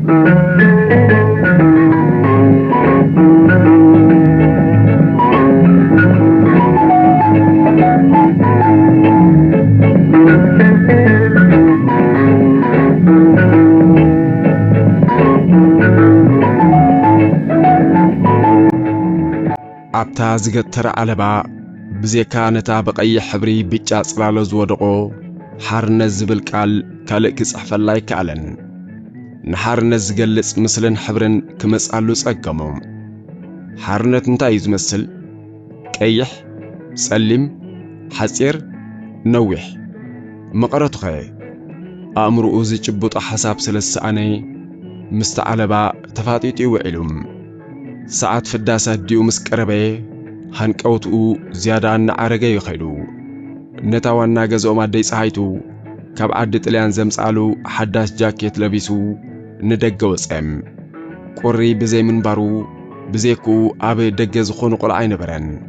عبتا زغتر علبا بزيكا نتا بقي حبري بيچا صلالو زودقو حارنز زبل قال كالئ كصحفلاي كالن نحارنز زغلص مسلن حبرن كمصالو صقمو حارنت انتا يزمسل قيح صليم حصير نوح مقرتو خي امرؤ زچبط حساب سلساني مستعلبا تفاطيطي وعلوم ساعات فداسات ديو مسقربه هنقوتو زياده نعرگه يخيلو نتاوانا غزوما دي صحيتو كاب عد طليان زمصالو حداش جاكيت لبيسو ندغ وصم قري بزي منبارو بزيكو اب دغز خون قل عين برن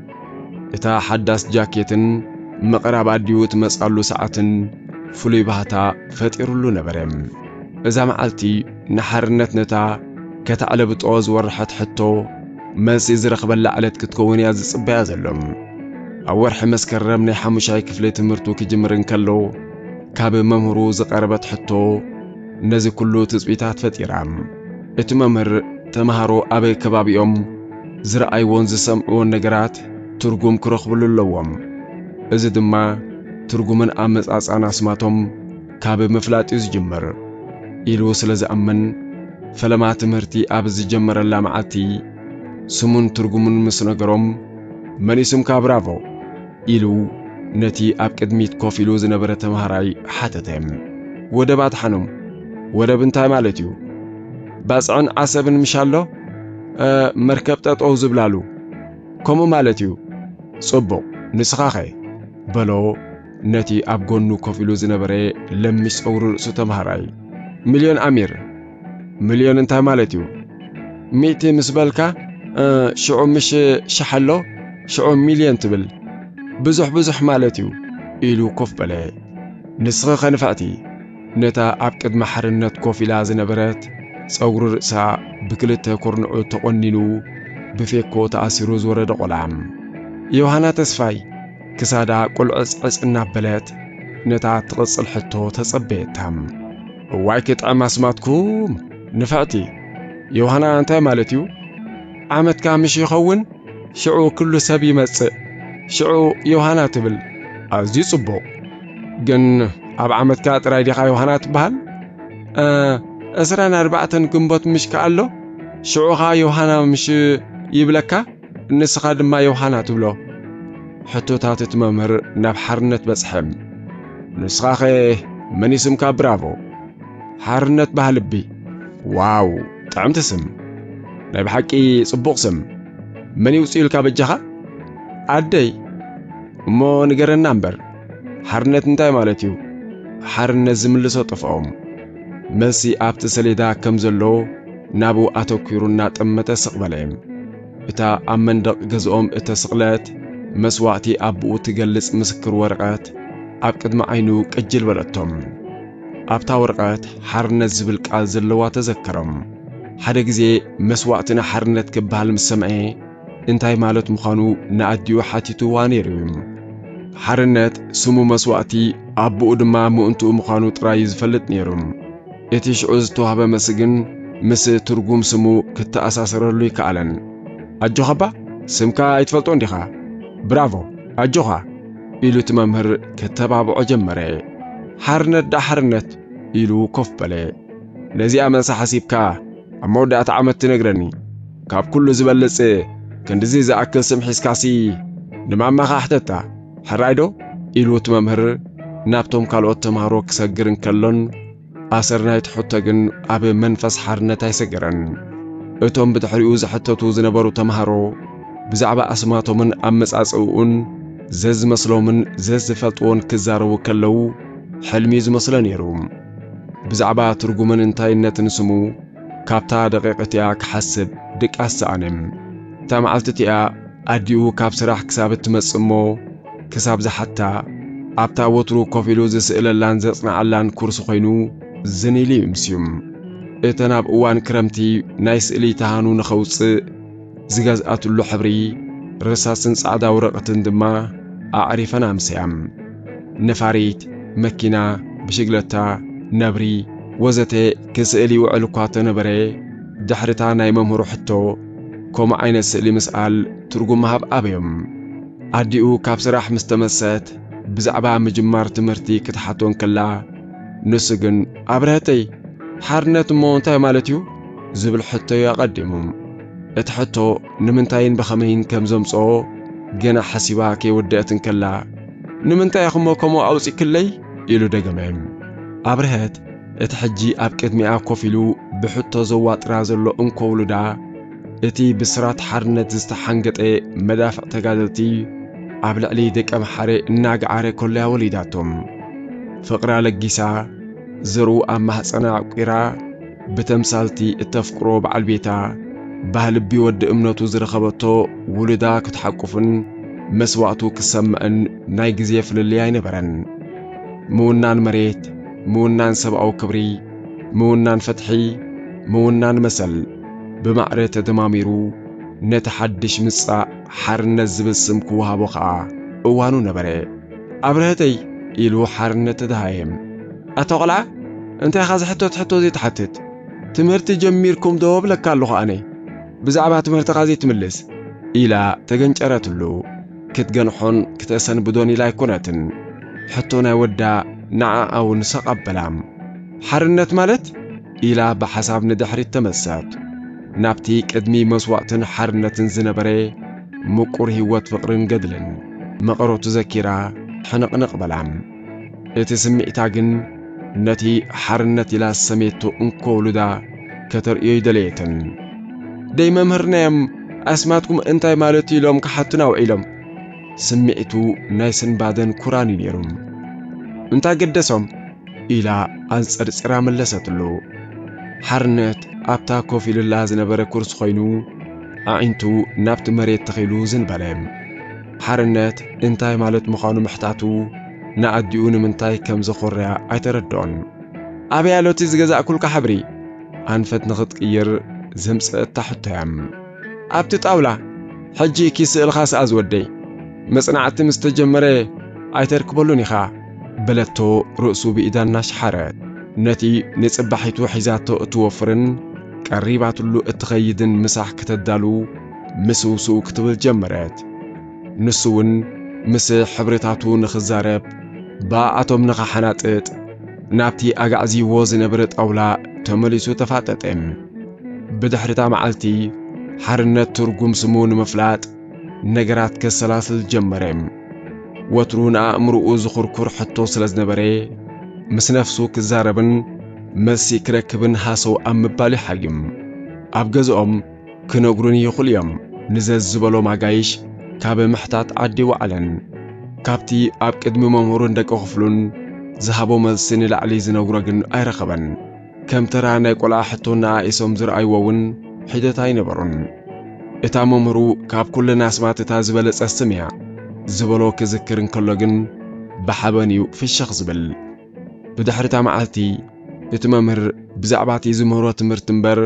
اتا حداش جاكيتن مقرب اديوت مصالو ساعتن فلي باتا فطيرلو نبرم اذا معلتي نحرنت نتا كتعلب طوز ورحت حتو مسي زرخبلا علت كتكون ياز صبيا زلم اورح مسكرم ني حمشاي كفله تمرتو كجمرن كلو كاب ممرو زقربت حتو نزي كله تصبيتات فطيرام اتممر تمهارو ابي كبابيوم زرعي ونز سمعو نغرات ترغم كرخبلو لوم ازي دما ترغمن امصاصانا سماتهم كاب مفلاط يجمر يلو سلاز امن فلما تمرتي ابز جمر لامعتي سمون ترغمن مسنغروم مني سم كابرافو إلو نتي اب قدميت كوفيلو زنبره تمهراي حتتم ودبات حنم ودبنتاي مالتيو باصعن عصبن مشالو مركب تطو زبلالو كومو مالتيو صبو نسخاخي بلو نتي اب غونو كوفيلو زنبره لمش اورر سو تمهراي مليون امير مليون انتاي مالتيو ميتي مسبلكا شعو مش شحلو شعو مليون تبل بزح مالتيو إلو كوف بلاي نسخ خنفاتي نتا عبقد محرنت كوفي لازن برات صغر رأسا بكلت كورنعو تقنينو بفيكو تأثيرو زورد قلعم يوهانا تسفاي كسادا قل عص النابلات نتا تغص الحتو تصبيتهم وايكت عماسماتكم نفاتي يوهانا انتا مالتيو عمد كامش يخون شعو كل سبي مص شعو يوهانا تبل ازي صبو جن اب عمد كاتراي ديخا يوهانا تبال اسران 4 جنبوت مش كالو شعوها يوهانا مش يبلكا نسخا دما يوهانا تبلو حتوتات تممر ناب حرنت بصحم نسخاخي من اسمكا برافو حرنت بهلبي واو طعم تسم ناي بحقي صبوق سم من يوصيلكا بجخا عدي مو نغرن نمبر حرنت انتاي مالتيو حرنت زملسو طفاوم مسي ابت سليدا كمزلو نابو اتوكيرونا طمته سقبلهم اتا امندق غزوم اتا سقلات مسواتي ابو تجلص مسكر ورقات اب قدم عينو قجل بلتهم ابتا ورقات حرنت زبل قال زلوا تذكرم حدا غزي مسواتنا حرنت كبال مسمعي انتاي مالت مخانو ناديو حاتيتو وانيريم حرنت سمو مسواتي ابو دما مونتو مخانو طراي زفلت نيرم اتيش عز توهبه مسجن مس ترغوم سمو كتاساسرلو يكالن اجوخبا سمكا يتفلطو انديخا برافو اجوخا إلو تمامهر كتبابو جمره حرنت دا حرنت إلو كوف بلي نزي امنسا حسيبكا امودات عمت تنغرني كاب كله زبلص كندزي زاكل سمحيس كاسي نماما حتتا حرايدو إلو تمامهر نابتوم كالوت تمهارو كسغرن كلون أسرنايت حتى أب منفس حرنت يسجرن أتوم بتحريو زحتتو زنبرو تمهارو بزعبة أسماتو من أمس أسعون زز مسلومن زز فلطون كزارو كلو حلميز مسلن يروم بزعبة ترجمن انتاينت نسمو كابتا دقيقتيا كحسب دك أسعنم تامعلتتيا أديو كاب سراح كسابت مسمو كساب زحتا أبتا وترو كوفيلو زسئل اللان زصنع اللان كورس خينو زنيلي مسيوم እተናብ እዋን ክረምቲ ናይ ስእሊ ተሃኑ ንኸውፅእ ዝገዝኣትሉ ሕብሪ ርሳስን ጻዕዳ ወረቐትን ድማ ኣዕሪፈን ኣምስያም ነፋሪት መኪና ብሽግለታ ነብሪ ወዘተ ክስእሊ ውዕል እኳ ተነበረ ድሕርታ ናይ መምህሩ ሕቶ ከምኡ ዓይነት ስእሊ ምስኣል ትርጉም ምሃብ ኣበዮም ኣዲኡ ካብ ስራሕ ምስ ተመሰት ብዛዕባ ምጅማር ትምህርቲ ክትሓቶን ከላ ንሱ ግን ኣብረህተይ ሓርነት እሞ እንታይ ማለት እዩ ዝብል ሕቶ ያቐዲሙ እቲ ሕቶ ንምንታይን በኸመይን ከም ዘምፅኦ ገና ሓሲባ ከይወድአትን ከላ ንምንታይ ኢኹሞ ከምኡ ኣውፂክለይ ኢሉ ደገመም ኣብረህት እቲ ሕጂ ኣብ ቅድሚኣ ኮፍ ኢሉ ብሕቶ ዘዋጥራ ዘሎ እንኮውሉዳ እቲ ብስራት ሓርነት ዝተሓንገጠ መዳፍዕ ተጋደልቲ ኣብ ልዕሊ ደቀ መሓረ እናገዓረ ኮለያ ወሊዳቶም ፍቕራ ለጊሳ ዝሩ ኣብ ማሕፀና ዕቂራ ብተምሳልቲ እተፍቅሮ በዓል ቤታ ባህልቢ ወዲ እምነቱ ዝረኸበቶ ውልዳ ክትሓቁፍን መስዋዕቱ ክሰምዕን ናይ ግዜ ፍልልያ ኣይነበረን ምውናን መሬት ምውናን ሰብኣዊ ክብሪ ምውናን ፈትሒ ምውናን መሰል ብማዕረ ተደማሚሩ ነቲ ሓድሽ ምጻእ ሓርነት ዝብል ስም ክወሃቦ ከዓ እዋኑ ነበረ ኣብረህተይ ኢሉ ሓርነት ተዳሃየም ኣቶ ቆልዓ እንታይ ኻ ዝሕቶት ሕቶ ዘይትሓትት ትምህርቲ ጀሚርኩም ዶ ብለካ ኣለኹ ኣነ ብዛዕባ ትምህርቲ ኻ ዘይትምልስ ኢላ ተገንጨረትሉ ክትገንሖን ክትእሰንብዶን ኢላ ኣይኮነትን ሕቶ ናይ ወዳ ንዓኣውን ሰቐበላም ሓርነት ማለት ኢላ ብሓሳብ ንድሕሪት ተመሰት ናብቲ ቅድሚ መስዋዕትን ሓርነትን ዝነበረ ምቁር ህይወት ፍቕርን ገድልን መቐሮቱ ዘኪራ ሕንቕንቕ በላም እቲ ስምዒታ ግን ነቲ ሓርነት ኢላ ሰሜቱ እንኮውሉዳ ከተርእዮ ይደለየትን ደይ መምህርናዮም ኣስማትኩም እንታይ ማለት ኢሎም ክሓቱን ኣውዒሎም ስምዒቱ ናይ ስንባደን ኩራን ነይሩም እንታይ ገደሶም ኢላ ኣንጸርጽራ መለሰትሉ ሓርነት ኣብታ ኮፍ ኢሉላ ዝነበረ ኩርሲ ኮይኑ ኣዒንቱ ናብቲ መሬት ተኺሉ ዝንበለም ሓርነት እንታይ ማለት ምዃኑ ምሕታቱ ንኣዲኡ ንምንታይ ከም ዘኾርያ ኣይተረድኦን ኣበያሎቲ ዝገዛእኩልካ ሕብሪ ኣንፈት ንኽትቅይር ዘምፅአታ ሕቶያም ኣብቲ ጣውላ ሕጂ ኪስእልኻ ሰኣ ዝወደይ መጽናዕቲ ምስ ተጀመረ ኣይተርክበሉን ኢኻ በለቶ ርእሱ ብኢዳን ናሽሓረት ነቲ ንጽባሒቱ ሒዛቶ እትወፍርን ቀሪባትሉ እትኸይድን ምሳሕ ከተዳሉ ምስውሱ ክትብል ጀመረት ንሱውን ምስ ሕብርታቱ ንኽዛረብ ባኣቶም ንኻሓናጥጥ ናብቲ ኣጋዕዚዎ ዝነበረ ጣውላ ተመሊሱ ተፋጠጠም ብድሕሪታ መዓልቲ ሓርነት ትርጉም ስሙ ንምፍላጥ ነገራት ከሰላስል ጀመረም ወትሩ ንኣእምርኡ ዝኹርኩር ሕቶ ስለ ዝነበረ ምስ ነፍሱ ክዛረብን መልሲ ክረክብን ሃሰው ኣብ ምባል ይሓግም ኣብ ገዝኦም ክነግሩን ይኽእሉ እዮም ንዘዝበሎም ኣጋይሽ ካብ ምሕታት ዓዲ ወዓለን ካብቲ ኣብ ቅድሚ መምህሩን ደቀ ክፍሉን ዝሃቦ መልሲ ንላዕሊ ዝነግሮ ግን ኣይረኸበን ከም ተራ ናይ ቆልዓ ሕቶ ንኣኢሶም ዝረኣይዎውን ሒደት ኣይነበሩን እታ መምህሩ ካብ ኩለን ኣስማት እታ ዝበለጸ ስም እያ ዝበሎ ክዝክር እንከሎ ግን ብሓበን እዩ ፍሽኽ ዝብል ብድሕሪታ መዓልቲ እቲ መምህር ብዛዕባ እቲ ዝምህሮ ትምህርቲ እምበር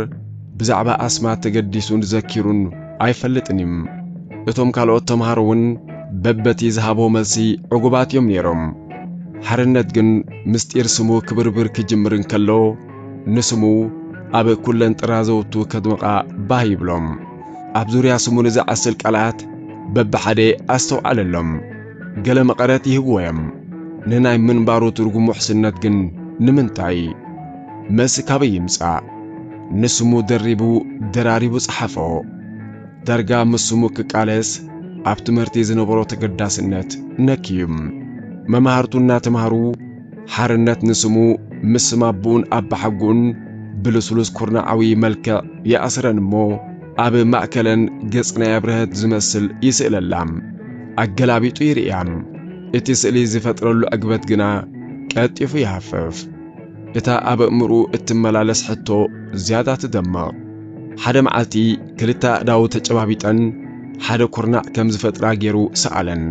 ብዛዕባ ኣስማት ተገዲሱን ዘኪሩን ኣይፈልጥን እዩ እቶም ካልኦት ተምሃሮ እውን በበቲ ዝሃቦ መልሲ ዕጉባት እዮም ነይሮም ሓርነት ግን ምስጢር ስሙ ክብርብር ክጅምር እንከሎ ንስሙ ኣብ ኩለን ጥራዘውቱ ከድምቓ ባህ ይብሎም ኣብ ዙርያ ስሙ ንዝዓስል ቃላት በብሓደ ኣስተውዓለሎም ገለ መቐረት ይህብዎ እዮም ንናይ ምንባሩ ትርጉም ውሕስነት ግን ንምንታይ መልሲ ካበይ ይምጻእ ንስሙ ደሪቡ ደራሪቡ ጸሓፎ ዳርጋ ምስሙ ክቃለስ ኣብ ትምህርቲ ዝነበሮ ተገዳስነት ነኪዩም መማሃርቱና ተምሃሩ ሓርነት ንስሙ ምስማቡን ኣባሓጉን ብልስሉስ ኩርናዓዊ መልክዕ ይኣስረን እሞ ኣብ ማእከለን ገጽ ናይ ኣብረህት ዝመስል ይስእለላም ኣገላቢጡ ይርያም እቲ ስእሊ ዝፈጥረሉ ዕግበት ግና ቀጢፉ ይሃፈፍ እታ ኣብ እምርኡ እትመላለስ ሕቶ ዝያዳ ትደምቕ ሓደ መዓልቲ ክልተ ኣእዳው ተጨባቢጠን ሓደ ኩርናዕ ከም ዝፈጥራ ገይሩ ሰኣለን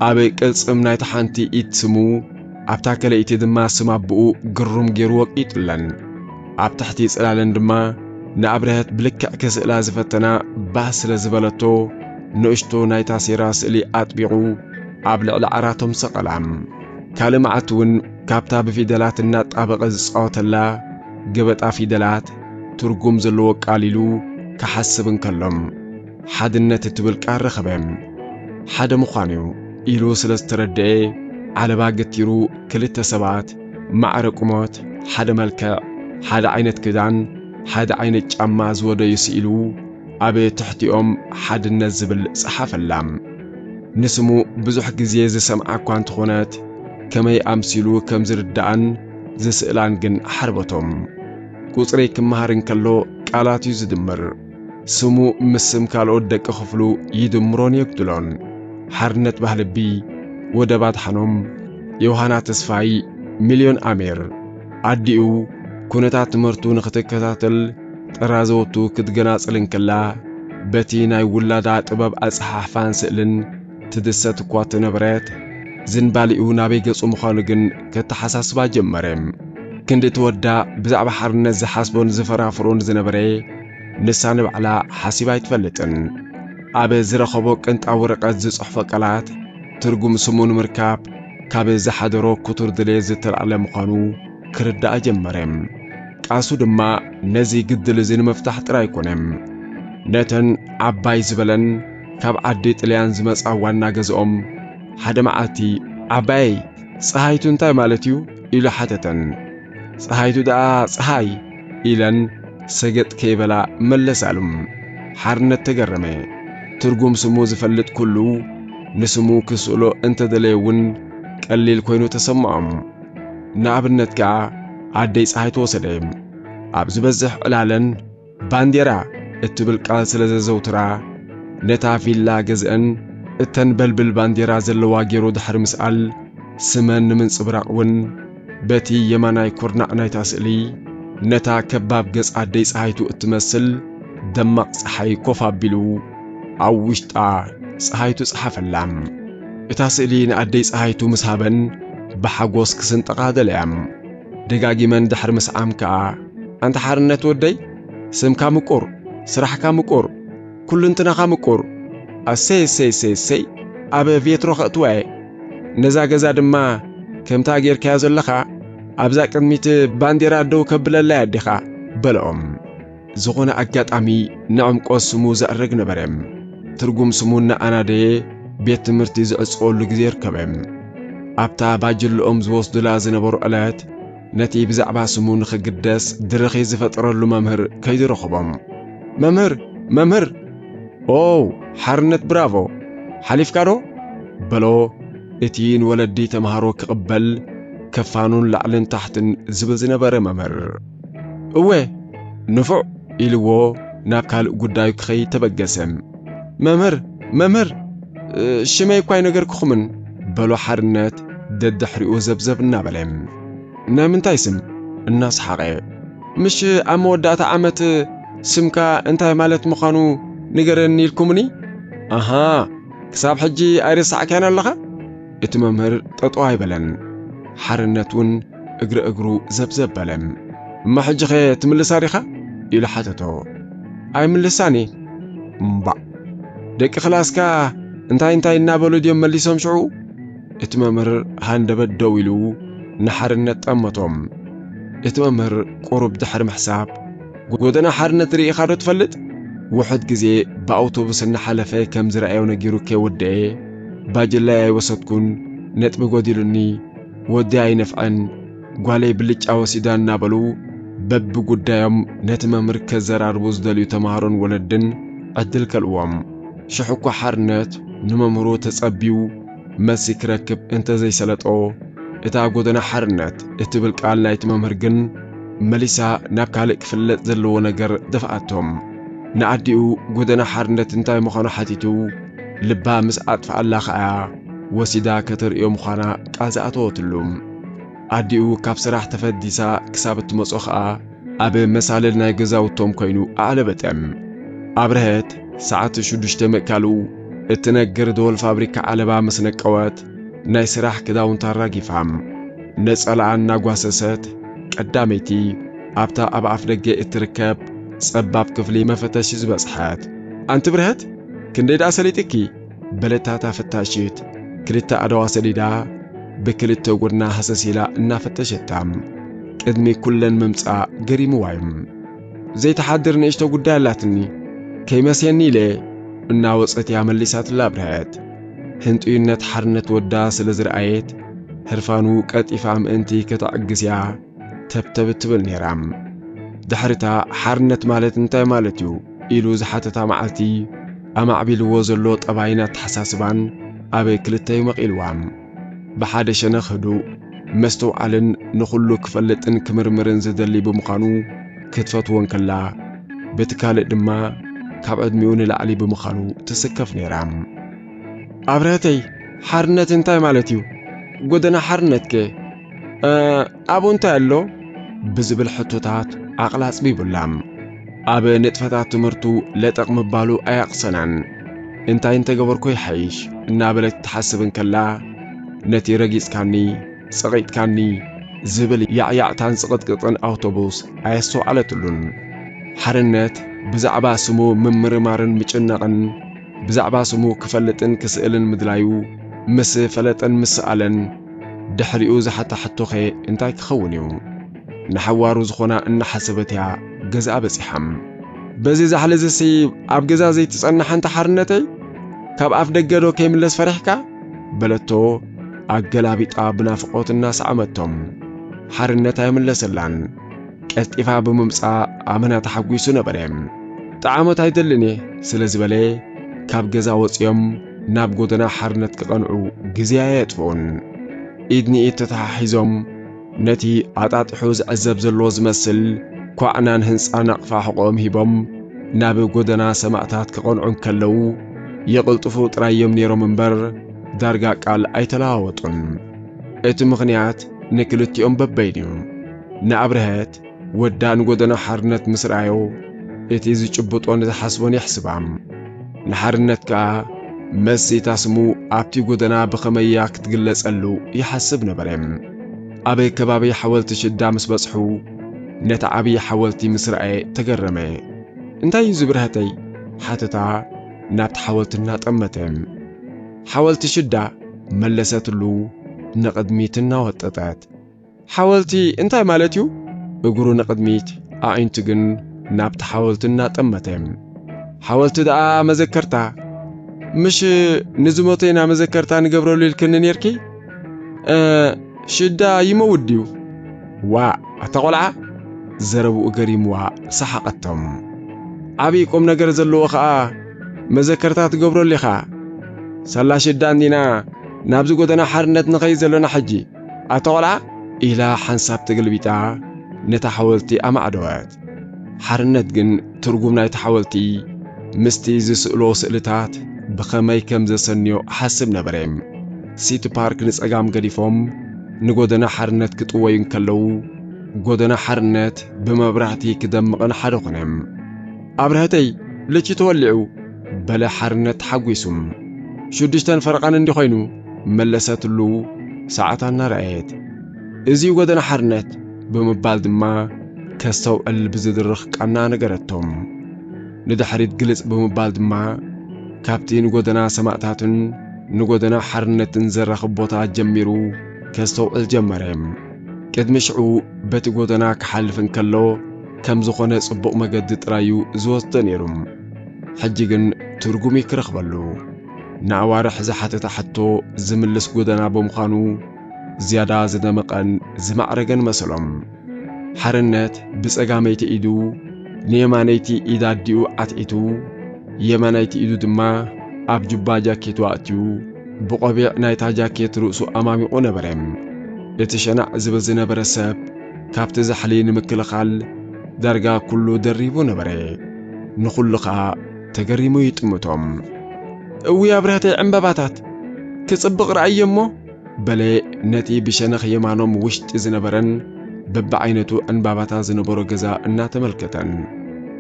ኣብ ቅልጽም ናይቲ ሓንቲ ኢድ ስሙ ኣብታ ከለይቲ ድማ ስም ኣቦኡ ግሩም ገይሩ ወቂጡለን ኣብ ታሕቲ ጽላለን ድማ ንኣብርሃት ብልክዕ ክስእላ ዝፈተና ባስለ ዝበለቶ ንእሽቶ ናይታ ሴራ ስእሊ ኣጥቢቑ ኣብ ልዕሊ ዓራቶም ሰቐላም ካልእ መዓልቲ እውን ካብታ ብፊደላት እናጣበቐ ዝጻወተላ ገበጣ ፊደላት ትርጉም ዘለዎ ቃሊሉ ክሓስብ እንከሎም ሓድነት እትብል ቃል ረኸበም ሓደ ምዃኑ ኢሉ ስለ ዝተረድአ ዓለባ ገቲሩ ክልተ ሰባት ማዕረ ቁሞት ሓደ መልክዕ ሓደ ዓይነት ክዳን ሓደ ዓይነት ጫማ ዝወደዩ ስኢሉ ኣብ ትሕቲኦም ሓድነት ዝብል ጽሓፈላም ንስሙ ብዙሕ ግዜ ዝሰምዓ እኳ እንተኾነት ከመይ ኣምሲሉ ከም ዝርዳእን ዝስእላን ግን ሓርበቶም ቁጽሪ ክመሃር እንከሎ ቃላት እዩ ዝድምር ስሙ ምስም ካልኦት ደቂ ክፍሉ ይድምሮን የግድሎን ሓርነት ባህልቢ ወደባት ሓኖም ዮሃና ተስፋይ ሚልዮን ኣሜር ኣዲኡ ኩነታት ትምህርቱ ንኽትከታተል ጠራዘወቱ ክትገናጽል እንከላ በቲ ናይ ውላዳ ጥበብ ኣጽሓሕፋን ስእልን ትድሰት እኳ ትነበረት ዝንባሊኡ ናበይ ገጹ ምዃኑ ግን ከተሓሳስባ ጀመረም ክንዲ ትወዳ ብዛዕባ ሓርነት ዝሓስቦን ዝፈራፍሮን ዝነበረ ንሳ ንባዕላ ሓሲባ ኣይትፈልጥን ኣብ ዝረኸቦ ቅንጣ ወረቐት ዝጽሕፎ ቃላት ትርጉም ስሙን ምርካብ ካብ ዝሓደሮ ኩቱር ድሌት ዝተልዓለ ምዃኑ ክርዳእ ጀመረም ቃሱ ድማ ነዚ ግድል እዚ ንምፍታሕ ጥራይ ኣይኮነም ነተን ዓባይ ዝበለን ካብ ዓዲ ጥልያን ዝመጻ ዋና ገዝኦም ሓደ መዓልቲ ዓባይ ፀሃይቱ እንታይ ማለት እዩ ኢሉ ሓተተን ፀሃይቱ ደኣ ፀሃይ ኢለን ሰገጥ ከይበላ መለሳሉም ሓርነት ተገረመ ትርጉም ስሙ ዝፈልጥ ኩሉ ንስሙ ክስእሎ እንተደለየውን ቀሊል ኮይኑ ተሰማዖም ንኣብነት ከዓ ኣደይ ፀሃይቱ ወሰደም ኣብ ዝበዝሕ ዕላለን ባንዴራ እትብል ቃል ስለ ዘዘውትራ ነታ ቪላ ገዝአን እተን በልብል ባንዴራ ዘለዋ ገይሩ ድሕሪ ምስኣል ስመን ንምንጽብራቕ እውን በቲ የማናይ ኩርናዕ ናይታ ስእሊ ነታ ከባብ ገጽ ኣደይ ፀሃይቱ እትመስል ደማቕ ፀሓይ ኮፍ ኣቢሉ ኣብ ውሽጣ ፀሃይቱ ጽሓፈላም እታ ስእሊ ንኣደይ ፀሃይቱ ምስሃበን ብሓጎስ ክስንጠቓ ደልያም ደጋጊመን ድሕሪ ምስዓም ከዓ ኣንተ ሓርነት ወደይ ስምካ ምቁር ስራሕካ ምቁር ኩሉ እንትናኻ ምቁር ኣሰይ ኣብ ቪየትሮ ኸእትወ ነዛ ገዛ ድማ ከምታ ጌርካያ ዘለኻ ኣብዛ ቅድሚት ባንዴራ ደው ከብለላ ያዲኻ በልኦም ዝኾነ ኣጋጣሚ ንዕምቆ ስሙ ዘዕርግ ነበረም ትርጉም ስሙና ኣናደየ ቤት ትምህርቲ ዝዕጽወሉ ግዜ ይርከበም ኣብታ ባጅልኦም ዝወስዱላ ዝነበሩ ዕለት ነቲ ብዛዕባ ስሙ ንኽግደስ ድርኺ ዝፈጥረሉ መምህር ከይዝረኽቦም መምህር ኦ ሓርነት ብራቮ ሓሊፍካ ዶ በሎ እቲ ንወለዲ ተምሃሮ ክቕበል ከፋኑን ላዕልን ታሕትን ዝብል ዝነበረ መምህር እወ ንፉዕ ኢልዎ ናብ ካልእ ጉዳዩ ክኸይድ ተበገሰም መምህር ሽመይ እኳ ነገርክኹምን በሎ ሓርነት ደድሕሪኡ ዘብዘብ እናበለም ናይ ምንታይ ስም እናስሓቐ ምሽ ኣብ መወዳእታ ዓመት ስምካ እንታይ ማለት ምዃኑ ንገረኒ ኢልኩምኒ ኣሃ ክሳብ ሕጂ ኣይርሳዕካያን ኣለኻ እቲ መምህር ጠጦ ኣይበለን ሓርነት እውን እግሪ ዘብዘብ በለም እማ ሕጂ ኸ ትምልሳ ዲኻ ኢሉ ሓተቶ ኣይምልሳኒ እምባ ደቂ ክላስካ እንታይ እናበሉ ድዮም መሊሶም ሽዑ እቲ መምህር ሃንደበት ደው ኢሉ ንሓርነት ጠመቶም እቲ መምህር ቁሩብ ድሕሪ ምሕሳብ ጎደና ሓርነት ርኢኻ ዶ ትፈልጥ ውሕድ ግዜ ብኣውቶቡስ እናሓለፈ ከም ዝረኣዮ ነጊሩ ከይወድአ ባጅላይ ኣይወሰድኩን ነጥቢ ጎዲሉኒ ወዲ ኣይነፍዐን ጓለይ ብልጫ ወሲዳ እናበሉ በብጉዳዮም ነቲ መምህር ከዘራርቡ ዝደልዩ ተምሃሮን ወለድን ዕድል ከልእዎም ሽሕ እኳ ሓርነት ንመምህሩ ተጸቢው መልሲ ክረክብ እንተዘይሰለጦ እታ ጎደና ሓርነት እትብል ቃል ናይቲ መምህር ግን መሊሳ ናብ ካልእ ክፍለጥ ዘለዎ ነገር ደፍኣቶም ንኣዲኡ ጎደና ሓርነት እንታይ ምዃኑ ሓቲቱ ልባ ምስ ኣጥፍኣላ ኸኣ ወሲዳ ከተርእዮ ምዃና ቃል ዝኣተወትሉ ኣዲኡ ካብ ስራሕ ተፈዲሳ ክሳብ እትመጾ ኸኣ ኣብ መሳልል ናይ ገዛውቶም ኮይኑ ኣዕለበጠም ኣብርሀት ሰዓት 6 መካሉ እትነግር ደወል ፋብሪካ ዓለባ መስነቀወት ናይ ስራሕ ክዳውንታ ራጊፋም ነጸላኣ እናጓሰሰት ቀዳመይቲ ኣብታ ኣብ ኣፍ ደገ እትርከብ ጸባብ ክፍሊ መፈተሺ ዝበጽሓት ኣንቲ ብርሃት ክንደይ ደኣ ሰሊጥኪ በለታታ ፈታሽት ክልተ ኣደዋ ሰዲዳ ብክልተ ጎድና ሃሰሲላ እናፈተሸታም ቅድሚ ኩለን ምምጻእ ገሪምዋይም ዘይተሓድር ንእሽቶ ጉዳይ ኣላትኒ ከይመስየኒ ኢለ እናወፀት ያመሊሳት ብርሃት ህንጡይነት ሓርነት ወዳ ስለ ዝረአየት ህርፋኑ ቀጢፋ ምእንቲ ከተዕግስያ ተብተብ ትብል ነይራም ድሕሪታ ሓርነት ማለት እንታይ ማለት እዩ ኢሉ ዝሓተታ መዓልቲ ኣማዕቢልዎ ዘሎ ጠባይና ተሓሳስባን ኣብ ክልተይ መቂልዋም ብሓደ ሸነኽ ህዱእ መስተውዓልን ንኹሉ ክፈልጥን ክምርምርን ዝደሊ ብምዃኑ ክትፈትዎን ከላ በቲ ካልእ ድማ ካብ ዕድሚኡ ንላዕሊ ብምዃኑ ትስከፍ ነይራም ኣብረተይ ሓርነት እንታይ ማለት እዩ ጎደና ሓርነት ከ ኣቡ እንታይ ኣሎ ብዝብል ሕቶታት ኣቕላጽ ቢብላም ኣብ ንጥፈታት ትምህርቱ ለጠቕ ምባሉ ኣያቕሰናን እንታይ እንተገበርኮ ይሓይሽ እናበለት ትሓስብን ከላ ነቲ ረጊጽካኒ ጽቒጥካኒ ዝብል ያዕያዕታን ጽቕጥቅጥን ኣውቶቡስ ኣየስተውዓለትሉን ሓርነት ብዛዕባ ስሙ ምምርማርን ምጭነቕን ብዛዕባ ስሙ ክፈልጥን ክስእልን ምድላዩ ምስ ፈለጠን ምስኣለን ድሕሪኡ ዝሓታሕቶኸ እንታይ ክኸውን እዩ ንሓዋሩ ዝኾና እናሓሰበት እያ ገዛ በፂሓም በዚ ዛሕለዝሲ ኣብ ገዛ ዘይትጸንሕ እንተ ሓርነተይ ካብ ኣፍ ደገዶ ከይምለስ ፈሪሕካ በለቶ ኣገላቢጣ ብናፍቆት እናሰዓመቶም ሓርነት ኣይምለሰላን ቀልጢፋ ብምምጻእ ኣመና ተሓጒሱ ነበረም ጣዕሞት ኣይደልን ስለ ዝበለ ካብ ገዛ ወፂኦም ናብ ጎደና ሓርነት ክቐንዑ ግዜ የጥፉን ኢድኒ ተተሓሒዞም ነቲ ኣጣጥሑ ዝዕዘብ ዘሎ ዝመስል ኳዕናን ህንፃን ኣቕፋ ሕቖም ሂቦም ናብ ጎደና ሰማዕታት ክቐንዑን ከለው የቕልጥፉ ጥራዮም ነይሮም እምበር ዳርጋ ቃል ኣይተለዋወጡን እቲ ምኽንያት ንክልቲኦም በበይን እዩ ንኣብርሃት ወዳን ጎደና ሓርነት ምስራዮ እቲ ዝጭብጦን ዝሓስቦን ይሕስባም ንሓርነት ከዓ መሲታ ስሙ ኣብቲ ጎደና ብኸመያ ክትግለጸሉ ይሓስብ ነበረም ኣበይ ከባቢ ሓወልቲ ሽዳ ምስ በጽሑ ነቲ ዓብዪ ሓወልቲ ምስራኤ ተገረመ እንታይ ዝብርሃተይ ሓተታ ናብቲ ሓወልቲ እናጠመተም ሓወልቲ ሽዳ መለሰትሉ ንቕድሚት እናወጠጠት ሓወልቲ እንታይ ማለት እዩ እግሩ ንቕድሚት ኣዒንቱ ግን ናብቲ ሓወልቲ እናጠመተም ሓወልቲ ደኣ መዘከርታ مش نزمتينا مذكرتان قبروا لي الكن نيركي شدا يموديو وا أتقولع زربوا قريم وا سحقتهم عبيكم نجر زلوا خا مذكرتات قبروا لي خا سلا شدان دينا نابزو قدنا حرنت نخي زلونا حجي أتقولع إلى حنساب تقلبيتا نتحولتي أما عدوات حرنت جن ترجمنا يتحولتي مستي زسلو سئلتات بخماي كم زسنيو حسب نبرم سيتي بارك نسقام قديفهم نقودنا حرنت كتوين كلو قودنا حرنت بمبرهتي كدمقن حدقنم أبرهتي لكي تولعو بلا حرنت حقويسم شدشتان فرقان اندي خينو ملساتلو ساعتان رأيت ازي قودنا حرنت بمبال دما كستو البزدرخ قنا نقرتهم ندحريت قلص بمبال دما كابتين قودنا سماعتاتن نقودنا حرنتن زرخ بوتا جميرو كستو الجمرهم قد مشعو بت قودنا كحلفن كلو كم زخونة صبق مقد ترايو زوستنيرم حجيقن ترقمي كرخبالو نعوارح زحاتة حتو زملس قودنا بمخانو زيادة زدمقن زمعرقن مسلم حرنت بس اقاميتي ايدو نيمانيتي إيداديو عتئتو يمانيتي إيدو دما أب جبا جاكيتو عتيو بقبيع نايتا جاكيت رؤسو أمامي قنبرم يتشنع زبزنا برساب كابت زحلين مكلخال درقا كلو دريبو نبري نخلقا تقريمو يتمتهم ويا برهتي عمباباتات كتصبق رأيمو بلي نتي بشنخ يمانوم وشت زنبرن ببعينتو أنباباتا زنبرو جزا إنا تملكتن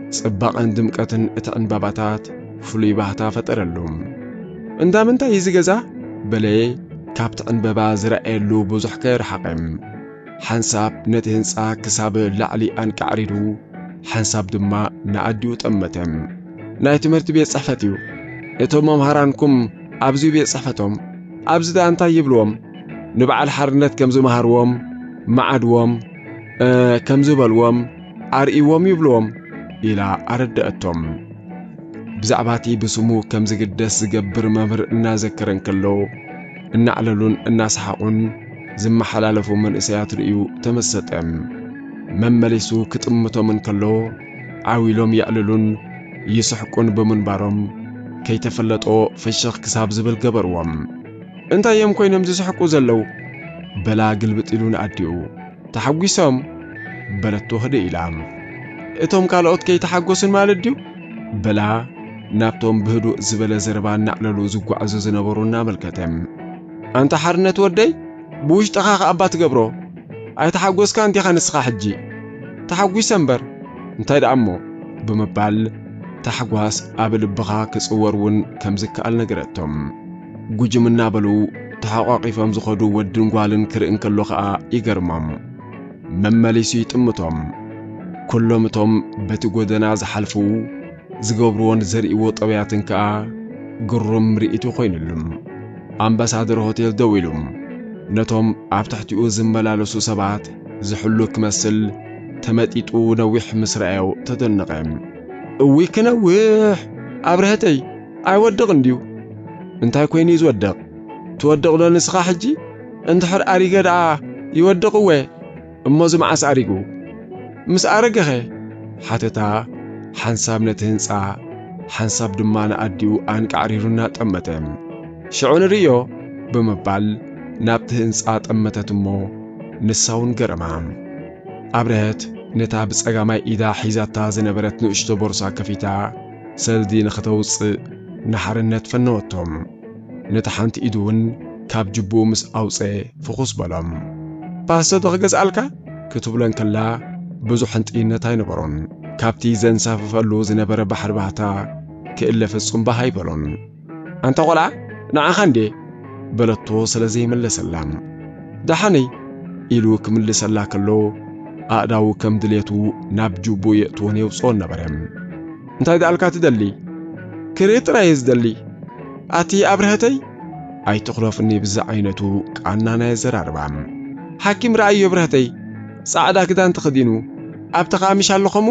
صباقن دمكتن إت أنباباتات فلي باهتا فترلوم إندامنتا يزي جزا بلي كابت أنبابا زرقيلو بزح كير حقم ሓንሳብ ነቲ ህንፃ ክሳብ ላዕሊ አንቃዕሪዱ ሓንሳብ ድማ ንኣዲኡ ጠመተም ናይ ትምህርቲ ቤት ጽሕፈት እዩ እቶም መምሃራንኩም ኣብዚ ቤት ጽሕፈቶም ኣብዚ ዳ እንታይ ይብልዎም ንበዓል ሓርነት ከም ዝመሃርዎም ማዓድዎም ከም ዝበልዎም ኣርእይዎም ይብልዎም ኢላ ኣረዳእቶም ብዛዕባቲ ብስሙ ከም ዝግደስ ዝገብር መምህር እናዘከረን ከሎ እናዕለሉን እናሰሓቁን ዝመሓላለፉ መንእሰያት ርእዩ ተመሰጠም መመሊሱ ክጥምቶምን ከሎ ዓዊሎም ያዕልሉን ይስሕቁን ብምንባሮም ከይተፈለጦ ፍሽኽ ክሳብ ዝብል ገበርዎም እንታዮም ኮይኖም ዝስሕቁ ዘለው በላ ግልብጥ ኢሉን ኣዲኡ ተሓጒሶም በለቶ ኸደ ኢላ እቶም ካልኦት ከይተሓጎሱን ማለት ድዩ በላ ናብቶም ብህዱእ ዝበለ ዘረባ እናዕለሉ ዝጓዓዙ ዝነበሩና መልከተም አንተ ሓርነት ወደይ ብውሽጥኻ ከኣባ ትገብሮ ኣይተሓጎስካ እንቲኻ ንስኻ ሕጂ ተሓጒሰ እምበር እንታይ ደኣ እሞ ብምባል ተሓጓስ ኣብ ልብኻ ክጽወርውን ከም ዝከኣል ነገረቶም ጉጅም እናበሉ ተሓቋቂፎም ዝኸዱ ወድን ጓልን ክርእን ከሎ ከዓ ይገርሞም መመሊሱ ይጥምቶም ኩሎም እቶም በቲ ጎደና ዝሓልፉ ዝገብርዎን ዘርእይዎ ጠብያትን ከዓ ግሩም ምርኢቱ ኮይኑሉም ኣምባሳደር ሆቴል ደው ኢሎም ነቶም ኣብ ትሕቲኡ ዝመላለሱ ሰባት ዝሕሉ ክመስል ተመጢጡ ነዊሕ ምስራኤው ተደነቀም እዊ ክነውሕ ኣብረህተይ ኣይወድቕ እንዲዩ እንታይ ኮይኑ ይዝወድቕ ትወድቕ ሎ ንስኻ ሕጂ እንድሕር ኣሪገ ደኣ ይወድቕወ እሞ ዝመዓስ ኣሪጉ ምስ ኣረገኸ ሓተታ ሓንሳብ ነቲ ህንፃ ሓንሳብ ድማ ንኣዲኡ አንቃዕሪሩና ጠመተም ሽዑ ንርእዮ ብምባል ናብቲ ህንፃ ጠመተት እሞ ንሳውን ገረማ ኣብረህት ነታ ብጸጋማይ ኢዳ ሒዛታ ዝነበረት ንእሽቶ ቦርሳ ከፊታ ሰልዲ ንኽተውፅእ ንሓርነት ፈነወቶም ነታ ሓንቲ ኢዱውን ካብ ጅቡ ምስ ኣውፀ ፍኹስ በሎም ፓስቶ ተኽገዝኣልካ ክትብለን ከላ ብዙሕ ሕንጥይነት ኣይነበሮን ካብቲ ዘንሳፈፈሉ ዝነበረ ባሕርባህታ ክእለ ፍጹም ባህ ኣይበሎን አንተ ቆልዓ ንዓኻ እንዴ በለቶ ስለዘይመለሰላም ዳሓነይ ኢሉ ክምልሰላ ከሎ ኣእዳው ከም ድሌቱ ናብ ጅቡ የእትዎን የውፅኦን ነበረም እንታይ ደኣልካ ትደሊ ክርኢ ጥራይ ዝደሊ ኣቲ ኣብረህተይ ኣይትኽለፍኒ ብዛ ዓይነቱ ቃና ናይ ዘራርባም ሓኪም ረኣዮ ብረህተይ ጻዕዳ ክዳን ተኸዲኑ ኣብ ተኻሚሽ ኣለኹሙ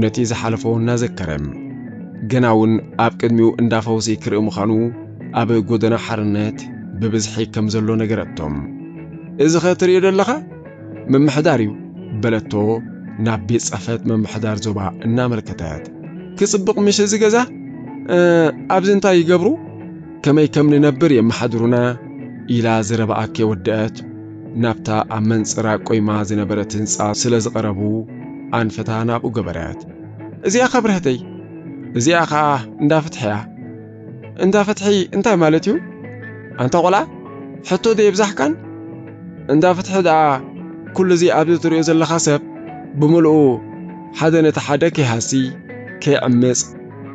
ነቲ ዝሓለፈ እናዘከረም ገናውን ኣብ ቅድሚው እንዳፈውሲ ክርኢ ምዃኑ ኣብ ጎደና ሓርነት ብብዝሒ ከም ዘሎ ነገረቶም እዚ ኸትሪዮ ዘለኻ መምሕዳር እዩ በለቶ ናብ ቤት ጽሕፈት መምሕዳር ዞባ እናመልከተት ክጽብቕ ምሽ ዝገዛ ኣብዚ እንታይ ይገብሩ ከመይ ከም ንነብር የመሓድሩና ኢላ ዝረባኣከ ወደአት ናብታ ኣብ መንጽራ ቆይማ ዝነበረት ህንፃ ስለ ዝቐረቡ ኣንፈታ ናብኡ ገበረት እዚኣ ኸብረህተይ እዚኣ ኸዓ እንዳፍትሕያ እንዳፍትሒ እንታይ ማለት እዩ አንተ ቆልዓ ሕቶ ደይብዛሕካን እንዳፍትሒ ደኣ ኩሉ እዚ ኣብዚ ትሪኦ ዘለኻ ሰብ ብምልኡ ሓደ ነቲ ሓደ ከይሃሲ ከይዕምፅ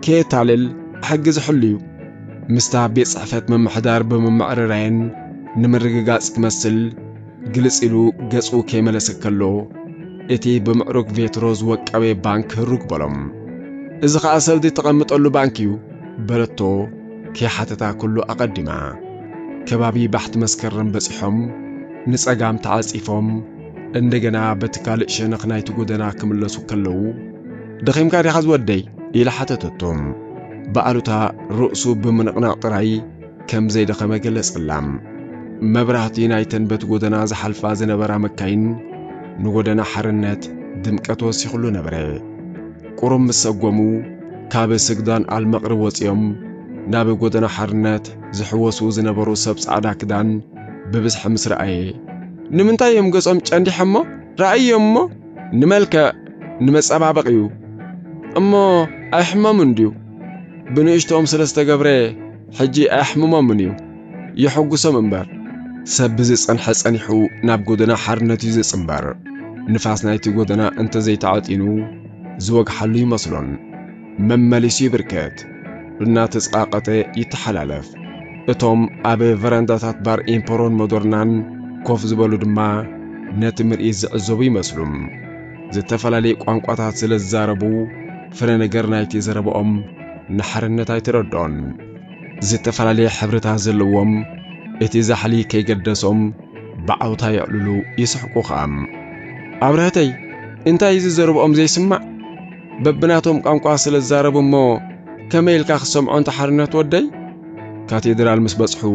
ከየታልል ሕጊ ዝሕሉ እዩ ምስታ ቤት ጽሕፈት መምሕዳር ብምምዕርራይን ንምርግጋጽ ክመስል ግልጽ ኢሉ ገጹ ከይመለሰ ከሎ እቲ ብምዕሩግ ቬትሮ ዝወቀበ ባንክ ህሩግ በሎም እዚ ኸዓ ሰልዲ ተቐምጠሉ ባንክ እዩ በለቶ ከይሓተታ ኩሉ ኣቐዲማ ከባቢ ባሕቲ መስከረም በፂሖም ንጸጋም ተዓጺፎም እንደገና በቲ ካልእ ሸነኽ ናይቲ ጎደና ክምለሱ ከለዉ ደኺምካ ዲኻ ዝወደይ ኢላ ሓተተቶም በኣሉታ ርእሱ ብምንቕናቕ ጥራይ ከም ዘይደኸመ ገለጸላም መብራህቲ ናይተን በቲ ጎደና ዝሓልፋ ዝነበራ መካይን ንጎደና ሓርነት ድምቀት ወሲኹሉ ነበረ ቁሩም ምስ ሰጎሙ ካብ ስግዳን ኣልመቕርብ ወፂኦም ናብ ጎደና ሓርነት ዝሕወሱ ዝነበሩ ሰብ ጻዕዳ ክዳን ብብዝሒ ምስ ረኣየ ንምንታይ እዮም ገጾም ጨንዲሖሞ ረኣዮም እሞ ንመልክዕ ንመጸባበቒ እዩ እሞ ኣይሕመሙን ድዩ ብንእሽቶም ስለ ዝተገብረ ሕጂ ኣይሕምሞምን እዩ ይሕጉሶም እምበር ሰብ ብዝጸንሐ ጸኒሑ ናብ ጎደና ሓርነት እዩ ዝጽምበር ንፋስ ናይቲ ጎደና እንተዘይተዓጢኑ ዝወግሓሉ ይመስሎን መመሊሱ ይብርከት እናተጻቐጠ ይተሓላለፍ እቶም ኣብ ቨራንዳታት ባር ኢምፖሮን ሞደርናን ኮፍ ዝበሉ ድማ نتمرئ زعزبو يمسلم زتفلالي قوانقواتات سلزاربو ፍረ ነገር ናይቲ ዘረብኦም ንሓርነት ኣይትረድኦን ዝተፈላልየ ሕብርታት ዘለዎም እቲ ዛሕሊ ከይገደሶም ብዓውታ ይዕልሉ ይስሕቁ ኸም ኣብረህተይ እንታይ እዚ ዘረብኦም ዘይስማዕ በብናቶም ቋንቋ ስለ ዛረቡ እሞ ከመይ ኢልካ ክሰምዖን ተሓርነት ወደይ ካቴድራል ምስ በጽሑ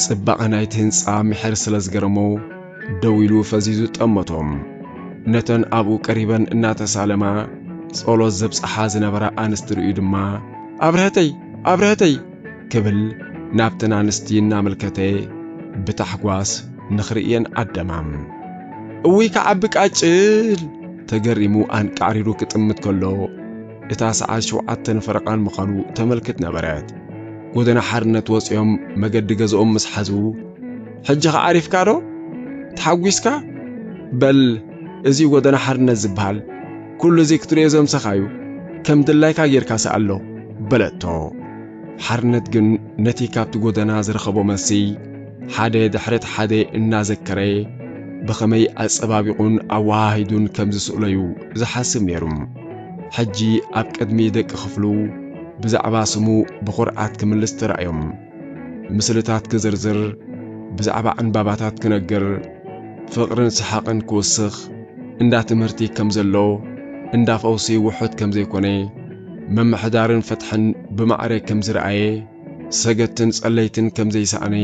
ጽባቐ ናይቲ ህንጻ ምሕር ስለ ዝገረሞ ደው ኢሉ ፈዚዙ ጠመቶም ነተን ኣብኡ ቀሪበን እናተሳለማ ጸሎት ዘብጽሓ ዝነበራ ኣንስቲ ርእዩ ድማ ኣብረህተይ ክብል ናብተን ኣንስቲ እናመልከተ ብታሕጓስ ንኽርእየን ኣደማም እውይ ከዓቢ ቃጭል ተገሪሙ አንቃሪሩ ክጥምት ከሎ እታ ሰዓት 7 ፈረቓን ምዃኑ ተመልክት ነበረት ጎደና ሓርነት ወጽዮም መገዲ ገዝኦም ምስ ሓዙ ሕጂ ዓሪፍካ ዶ ተሓጒስካ በል እዚ ጎደና ሓርነት ዝበሃል ኩሉ ዚ ክትሪኦ ዘምሰኻዩ ከም ድላይካ ጌርካ ሰኣሎ በለቶ ሓርነት ግን ነቲ ካብቲ ጎደና ዝረኸቦ መሲ ሓደ ድሕረት ሓደ እናዘከረ ብኸመይ ኣጸባቢቑን ኣዋሃሂዱን ከም ዝስእለዩ ዝሓስብ ነይሩም ሕጂ ኣብ ቅድሚ ደቂ ክፍሉ ብዛዕባ ስሙ ብኹርዓት ክምልስ ተራእዮም ምስልታት ክዝርዝር ብዛዕባ ዕንባባታት ክነግር ፍቕርን ሰሓቕን ክውስኽ እንዳ ትምህርቲ ከም ዘሎ እንዳ ፈውሲ ውሑድ ከም ዘይኮነ መምሕዳርን ፈትሕን ብማዕረግ ከም ዝረአየ ሰገትን ጸለይትን ከም ዘይሰኣነ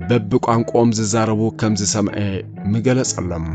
በብቋንቋኦም ዝዛረቡ ከም ዝሰምዐ ምገለጸሎም